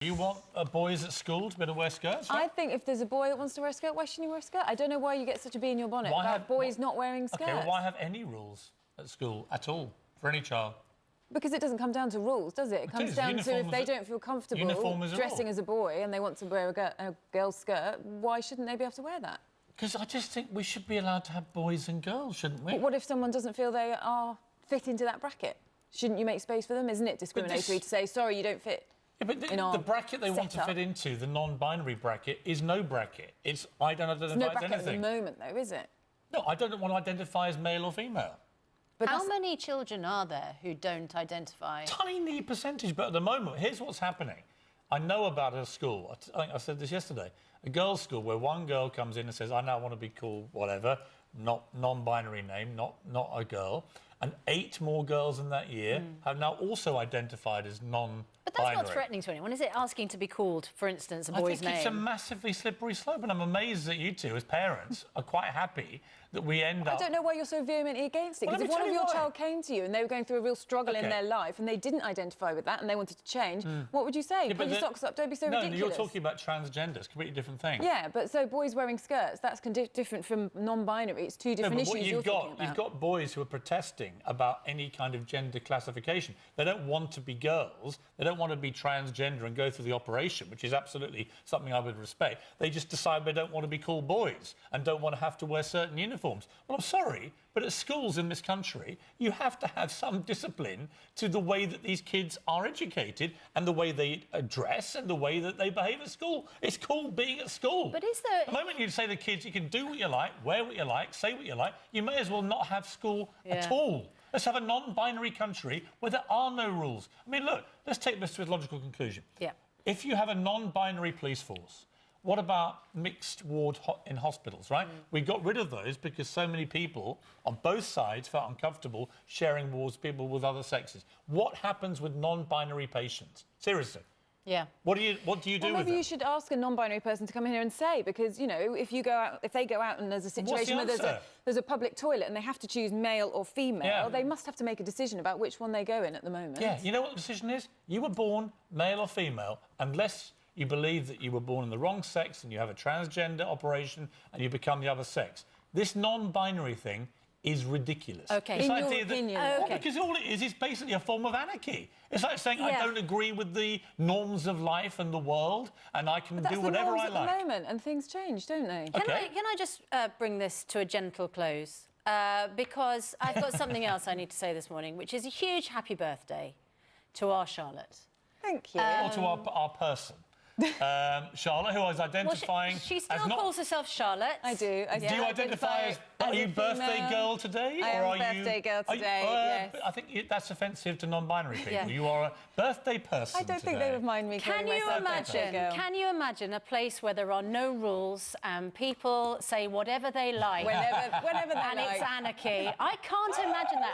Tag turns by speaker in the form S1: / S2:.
S1: You want boys at school to be able to wear skirts? Right?
S2: I think if there's a boy that wants to wear a skirt, why shouldn't he wear a skirt? I don't know why you get such a bee in your bonnet about boys not wearing skirts.
S1: OK, well, why have any rules at school at all for any child?
S2: Because it doesn't come down to rules, does it? It comes down to if they don't feel comfortable dressing as a boy and they want to wear a girl's skirt, why shouldn't they be able to wear that?
S1: Because I just think we should be allowed to have boys and girls, shouldn't we?
S2: But what if someone doesn't feel they are fit into that bracket? Shouldn't you make space for them? Isn't it discriminatory to say, sorry, you don't fit?
S1: Yeah, but the bracket they want to fit into, the non-binary bracket, is no bracket. It's I don't identify as anything.
S2: It's no bracket at the moment, though, is it?
S1: No, I don't want to identify as male or female.
S3: But how many children are there who don't identify?
S1: Tiny percentage, but at the moment, here's what's happening. I know about a school, I think I said this yesterday, a girls' school where one girl comes in and says, I now want to be called whatever, not non-binary name, not a girl, and 8 more girls in that year have now also identified as non-binary.
S3: But that's not threatening to anyone, is it? Asking to be called, for instance, a boy's name?
S1: I think it's a massively slippery slope, and I'm amazed that you two, as parents, are quite happy that we end up...
S2: I don't know why you're so vehemently against it, because if one of your child came to you and they were going through a real struggle in their life and they didn't identify with that and they wanted to change, what would you say? Put your socks up, don't be so ridiculous.
S1: No, you're talking about transgenders, completely different thing.
S2: Yeah, but so boys wearing skirts, that's different from non-binary. It's two different issues you're talking about.
S1: You've got boys who are protesting about any kind of gender classification. They don't want to be girls, they don't want to be transgender and go through the operation, which is absolutely something I would respect. They just decide they don't want to be called boys and don't want to have to wear certain uniforms. Well, I'm sorry, but at schools in this country, you have to have some discipline to the way that these kids are educated and the way they dress and the way that they behave at school. It's cool being at school.
S3: But is there...
S1: The moment you say to kids, you can do what you like, wear what you like, say what you like, you may as well not have school at all. Let's have a non-binary country where there are no rules. I mean, look, let's take this to its logical conclusion.
S3: Yeah.
S1: If you have a non-binary police force, what about mixed ward in hospitals, right? We got rid of those because so many people on both sides felt uncomfortable sharing wards with people with other sexes. What happens with non-binary patients? Seriously.
S3: Yeah.
S1: What do you do with them?
S2: Maybe you should ask a non-binary person to come in here and say, because, you know, if they go out and there's a situation where there's a public toilet and they have to choose male or female, they must have to make a decision about which one they go in at the moment.
S1: Yeah, you know what the decision is? You were born male or female, unless you believe that you were born in the wrong sex and you have a transgender operation and you become the other sex. This non-binary thing is ridiculous.
S2: OK, in your opinion.
S1: Well, because all it is basically a form of anarchy. It's like saying, I don't agree with the norms of life and the world, and I can do whatever I like.
S2: That's the norms at the moment, and things change, don't they?
S1: Okay.
S3: Can I just bring this to a gentle close? Because I've got something else I need to say this morning, which is a huge happy birthday to our Charlotte.
S2: Thank you.
S1: Or to our person. Charlotte, who is identifying...
S3: Well, she still calls herself Charlotte.
S2: I do.
S1: Do you identify as... Are you birthday girl today?
S2: I am birthday girl today, yes.
S1: I think that's offensive to non-binary people. Yeah. You are a birthday person
S2: I don't think they would mind me calling myself birthday girl.
S3: Can you imagine a place where there are no rules and people say whatever they like?
S2: Whenever they like.
S3: And it's anarchy. I can't imagine that.